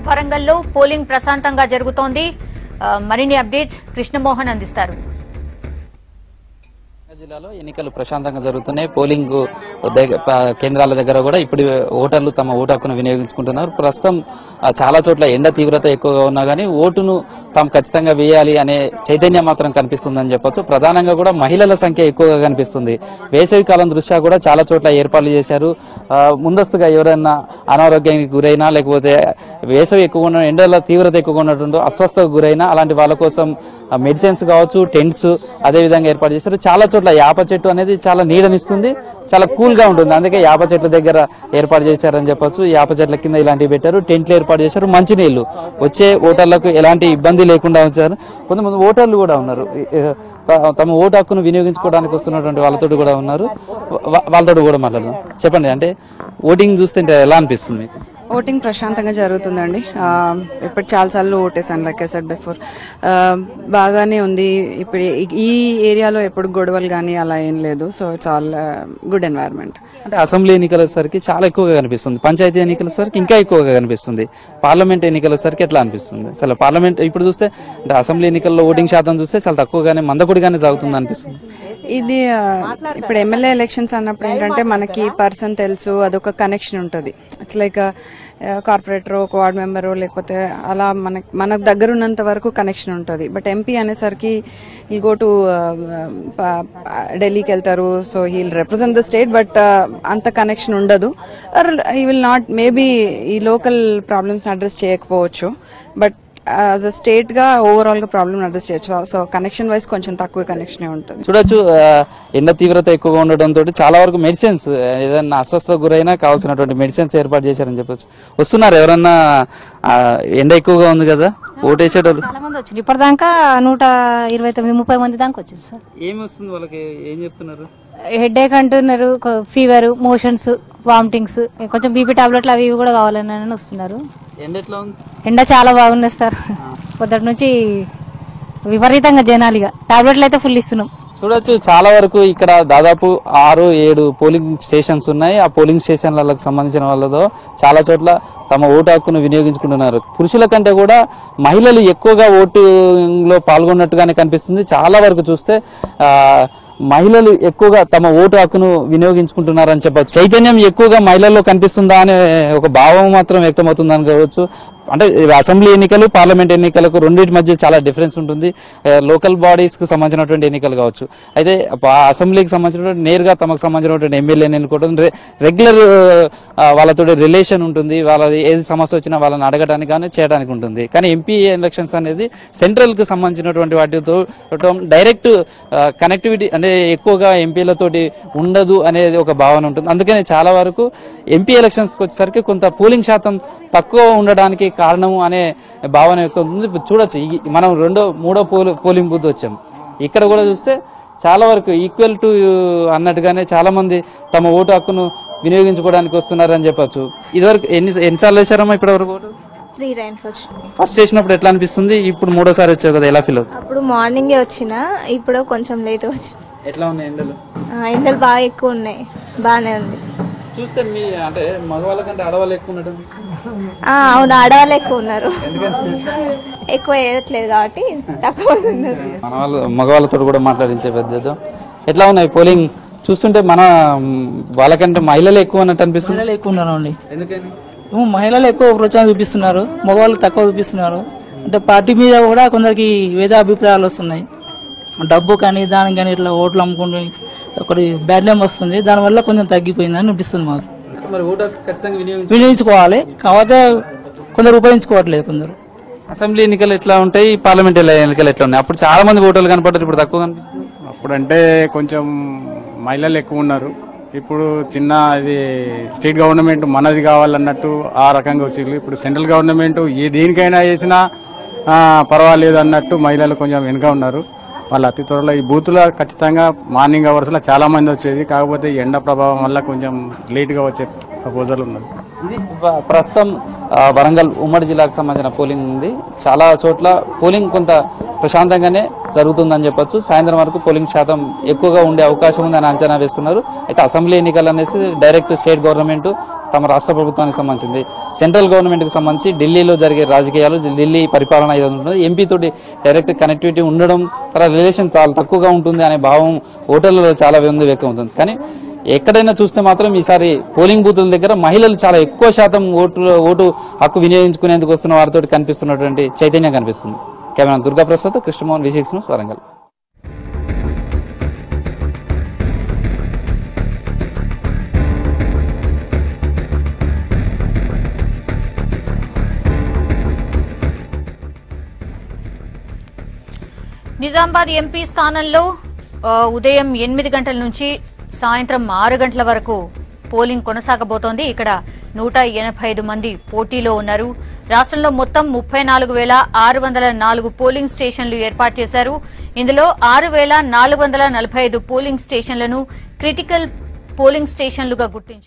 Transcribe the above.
వరంగల్లో పోలింగ్ ప్రశాంతంగా జరుగుతోంది. మరిన్ని అప్డేట్స్ కృష్ణమోహన్ అందిస్తారు. జిల్లాలో ఎన్నికలు ప్రశాంతంగా జరుగుతున్నాయి. పోలింగ్ కేంద్రాల దగ్గర కూడా ఇప్పుడు ఓటర్లు తమ ఓటు హక్కును వినియోగించుకుంటున్నారు. ప్రస్తుతం చాలా చోట్ల ఎండ తీవ్రత ఎక్కువగా ఉన్నా కానీ ఓటును తాము ఖచ్చితంగా వేయాలి అనే చైతన్యం మాత్రం కనిపిస్తుందని చెప్పొచ్చు. ప్రధానంగా కూడా మహిళల సంఖ్య ఎక్కువగా కనిపిస్తుంది. వేసవి కాలం దృష్ట్యా కూడా చాలా చోట్ల ఏర్పాట్లు చేశారు. ముందస్తుగా ఎవరైనా అనారోగ్యానికి గురైనా లేకపోతే వేసవి ఎక్కువ ఉన్న ఎండల తీవ్రత ఎక్కువగా ఉన్నట్టు అస్వస్థకు గురైనా అలాంటి వాళ్ళ కోసం మెడిసిన్స్ కావచ్చు, టెంట్స్ అదేవిధంగా ఏర్పాటు చేశారు. చాలా చోట్ల యాప చెట్టు అనేది చాలా నీడనిస్తుంది, చాలా కూల్ గా ఉంటుంది. అందుకే యాప చెట్ల దగ్గర ఏర్పాటు చేశారని చెప్పొచ్చు. యాప చెట్ల కింద ఇలాంటివి పెట్టారు, టెంట్లు ఏర్పాటు చేశారు. మంచినీళ్లు వచ్చే ఓటర్లకు ఎలాంటి ఇబ్బంది లేకుండా ఉంచారు. కొంతమంది ఓటర్లు కూడా ఉన్నారు, తమ ఓటు హక్కును వినియోగించుకోవడానికి వస్తున్నటువంటి వాళ్ళతో కూడా ఉన్నారు. వాళ్ళతో కూడా మాట్లాడదాం. చెప్పండి, అంటే ఓటింగ్ చూస్తుంటే ఎలా అనిపిస్తుంది? ఓటింగ్ ప్రశాంతంగా జరుగుతుందండి. ఇప్పుడు చాలాసార్లు ఓటేసాను, లైక్ ఐ సెడ్ బిఫోర్. బాగానే ఉంది. ఇప్పుడు ఈ ఏరియాలో ఎప్పుడు గొడవలు కానీ అలా ఏం లేదు. So it's all good environment. అంటే అసెంబ్లీ ఎన్నికల సరికి చాలా ఎక్కువగా కనిపిస్తుంది, పంచాయతీ ఎన్నికల సరికి ఇంకా ఎక్కువగా కనిపిస్తుంది, పార్లమెంట్ ఎన్నికల సరికి ఎట్లా అనిపిస్తుంది? అసలు పార్లమెంట్ ఇప్పుడు చూస్తే అంటే అసెంబ్లీ ఎన్నికల్లో ఓటింగ్ శాతం చూస్తే చాలా తక్కువగానే మందకొడిగానే సాగుతుంది అనిపిస్తుంది. ఇది ఇప్పుడు ఎమ్మెల్యే ఎలక్షన్స్ అన్నప్పుడు ఏంటంటే మనకి పర్సన్ తెలుసు, అదొక కనెక్షన్ ఉంటుంది. ఇట్స్ లైక్ కార్పొరేటర్, ఒక వార్డ్ మెంబరు, లేకపోతే అలా మన దగ్గర ఉన్నంత వరకు కనెక్షన్ ఉంటుంది. బట్ ఎంపీ అనేసరికి ఈ గో టు ఢిల్లీకి వెళ్తారు, so he'll represent the state, but అంత కనెక్షన్ ఉండదు. Or he will not, maybe ఈ లోకల్ ప్రాబ్లమ్స్ అడ్రస్ చేయకపోవచ్చు, బట్ యాజ్ అ స్టేట్ గా ఓవరాల్ గా ప్రాబ్లమ్ అడ్రస్ చేయొచ్చు. సో కనెక్షన్ వైజ్ కొంచెం తక్కువ కనెక్షన్ ఉంటుంది. చూడొచ్చు, ఎండ తీవ్రత ఎక్కువగా ఉండడంతో చాలా వరకు మెడిసిన్స్, ఏదైనా అస్వస్థతకు గురైనా కావాల్సినటువంటి మెడిసిన్స్ ఏర్పాటు చేశారని చెప్పొచ్చు. వస్తున్నారు ఎవరన్నా? ఎండ ఎక్కువగా ఉంది కదా, ఓటేసేటోళ్ళు చాలా మంది వచ్చారు. ఇప్పటిదాకా 129-30 మంది దాకా వచ్చారు సార్. ఏమి వస్తుంది వాళ్ళకి, ఏం చెప్తున్నారు? హెడ్ ఏక్ అంటున్నారు, ఫీవర్, మోషన్స్, వామిటింగ్స్, కొంచెం బీపీ టాబ్లెట్లు అవి ఇవి కూడా కావాలని వస్తున్నారు. ఎండ ఎట్లా ఉంది? ఎండ చాలా బాగున్నది సార్. పొద్దుటి నుంచి విపరీతంగా జనాలుగా టాబ్లెట్లు అయితే ఫుల్ ఇస్తున్నాం. చూడొచ్చు, చాలా వరకు ఇక్కడ దాదాపు 6-7 పోలింగ్ స్టేషన్స్ ఉన్నాయి. ఆ పోలింగ్ స్టేషన్లకు సంబంధించిన వాళ్ళతో చాలా చోట్ల తమ ఓటు హక్కును వినియోగించుకుంటున్నారు. పురుషుల కంటే కూడా మహిళలు ఎక్కువగా ఓటింగ్ లో పాల్గొన్నట్టుగానే కనిపిస్తుంది. చాలా వరకు చూస్తే మహిళలు ఎక్కువగా తమ ఓటు హక్కును వినియోగించుకుంటున్నారని చెప్పచ్చు. చైతన్యం ఎక్కువగా మహిళల్లో కనిపిస్తుందా అనే ఒక భావం మాత్రం వ్యక్తమవుతుందని కావచ్చు. అంటే అసెంబ్లీ ఎన్నికలు, పార్లమెంట్ ఎన్నికలకు రెండింటి మధ్య చాలా డిఫరెన్స్ ఉంటుంది. లోకల్ బాడీస్ కు సంబంధించినటువంటి ఎన్నికలు కావచ్చు. అయితే అసెంబ్లీకి సంబంధించినటువంటి నేరుగా తమకు సంబంధించినటువంటి ఎమ్మెల్యేని ఎన్నుకోవడం, రెగ్యులర్ వాళ్ళతో రిలేషన్ ఉంటుంది. వాళ్ళది ఏది సమస్య వచ్చినా వాళ్ళని అడగడానికి కానీ చేయడానికి ఉంటుంది. కానీ ఎంపీ ఎలక్షన్స్ అనేది సెంట్రల్ కు సంబంధించినటువంటి వాటితో డైరెక్ట్ కనెక్టివిటీ అంటే ఎక్కువగా ఎంపీలతోటి ఉండదు అనేది ఒక భావన ఉంటుంది. అందుకని చాలా వరకు ఎంపీ ఎలక్షన్స్కి వచ్చేసరికి కొంత పోలింగ్ శాతం తక్కువ ఉండడానికి కారణము అనే భావన వ్యక్తమవుతుంది. చూడొచ్చు, మనం మూడో పోలింగ్ బూత్ వచ్చాం. ఇక్కడ కూడా చూస్తే చాలా వరకు ఈక్వల్ టు అన్నట్టుగానే చాలా మంది తమ ఓటు హక్కును వినియోగించుకోవడానికి వస్తున్నారని చెప్పొచ్చు. ఇదివరకు ఎన్నిసార్లు వేశారమ్మా ఇప్పటి వరకు ఓటు? 3 times వచ్చిన. ఫస్ట్ వేసినప్పుడు ఎట్లా అనిపిస్తుంది? ఇప్పుడు మూడోసారి వచ్చావు కదా, ఎలా ఫీల్ అవుతుంది? అప్పుడు మార్నింగే వచ్చిన, ఇప్పుడు కొంచెం లేట్ వచ్చిన. ఎట్లా ఉన్నాయి ఎండలు? ఎండలు బాగా ఎక్కువ ఉన్నాయి, బాగానే ఉంది. చూస్తే మీ అంటే మగవాళ్ళ కంటే ఆడవాళ్ళు ఎక్కువ ఉన్నట్టు. అవును, ఆడవాళ్ళు ఎక్కువ ఉన్నారు. ఎక్కువ వేయట్లేదు కాబట్టి తక్కువ ఉన్నారు. మగవాళ్ళతో కూడా మాట్లాడించే పెద్ద. ఎట్లా ఉన్నాయి పోలింగ్ చూస్తుంటే? మన వాళ్ళకంటే మహిళలు ఎక్కువ అన్నట్టు అనిపిస్తుంది. మహిళలు ఎక్కువ ఉన్నారు అండి. ఎందుకని? మహిళలు ఎక్కువ ప్రోత్సాహం చూపిస్తున్నారు, మగవాళ్ళు తక్కువ చూపిస్తున్నారు. అంటే పార్టీ మీద కూడా కొందరికి వేద అభిప్రాయాలు వస్తున్నాయి. డబ్బు కానీ దానికి కానీ ఇట్లా ఓట్లు అమ్ముకుంటే ఒకటి బ్యాడ్ నేమ్ వస్తుంది. దానివల్ల కొంచెం తగ్గిపోయిందని అనిపిస్తుంది మాకు. వినియోగించుకోవాలి, కాకపోతే కొందరు ఉపయోగించుకోవట్లేదు. కొందరు అసెంబ్లీ ఎన్నికలు ఎట్లా ఉంటాయి, పార్లమెంట్ ఎన్నికలు ఎట్లా ఉన్నాయి? అప్పుడు చాలా మంది ఓటర్లు కనపడ్డారు, ఇప్పుడు తక్కువ కనిపిస్తుంది. అప్పుడంటే కొంచెం మహిళలు ఎక్కువ ఉన్నారు. ఇప్పుడు చిన్న ఇది స్టేట్ గవర్నమెంట్ మనది కావాలన్నట్టు ఆ రకంగా వచ్చింది. ఇప్పుడు సెంట్రల్ గవర్నమెంట్ ఏ దేనికైనా చేసినా పర్వాలేదు అన్నట్టు మహిళలు కొంచెం వెనుక ఉన్నారు. వాళ్ళు అతి త్వరలో ఈ బూత్లో ఖచ్చితంగా మార్నింగ్ అవర్స్లో చాలా మంది వచ్చేది, కాకపోతే ఎండ ప్రభావం వల్ల కొంచెం లేట్గా వచ్చే ప్రపోజల్ ఉన్నది. ఇది ప్రస్తుతం వరంగల్ ఉమ్మడి జిల్లాకు సంబంధించిన పోలింగ్ ఉంది. చాలా చోట్ల పోలింగ్ కొంత ప్రశాంతంగానే జరుగుతుందని చెప్పొచ్చు. సాయంత్రం వరకు పోలింగ్ శాతం ఎక్కువగా ఉండే అవకాశం ఉందని అంచనా వేస్తున్నారు. అయితే అసెంబ్లీ ఎన్నికలు అనేసి డైరెక్ట్ స్టేట్ గవర్నమెంట్ తమ రాష్ట్ర ప్రభుత్వానికి సంబంధించింది. సెంట్రల్ గవర్నమెంట్కి సంబంధించి ఢిల్లీలో జరిగే రాజకీయాలు, ఢిల్లీ పరిపాలన ఏదో ఉంటుంది, ఎంపీ తోటి డైరెక్ట్ కనెక్టివిటీ ఉండడం, తర్వాత రిలేషన్ చాలా తక్కువగా ఉంటుంది అనే భావం ఓటర్లలో చాలా మంది వ్యక్తం అవుతుంది. కానీ ఎక్కడైనా చూస్తే మాత్రం ఈసారి పోలింగ్ బూతుల దగ్గర మహిళలు చాలా ఎక్కువ శాతం ఓటు హక్కు వినియోగించుకునేందుకు వస్తున్న వారితో కనిపిస్తున్నటువంటి చైతన్యం కనిపిస్తుంది. Camera Durgaprasad, Krishnamohan, V6 news, Warangal. Nizamabad MP స్థానంలో ఉదయం 8 గంటల నుంచి సాయంత్రం 6 గంటల వరకు పోలింగ్ కొనసాగబోతోంది. ఇక్కడ 185 మంది పోటీలో ఉన్నారు. రాష్ట్రంలో మొత్తం 34,604 పోలింగ్ స్టేషన్లు ఏర్పాటు చేశారు. ఇందులో 6,445 పోలింగ్ స్టేషన్లను క్రిటికల్ పోలింగ్ స్టేషన్లుగా గుర్తించారు.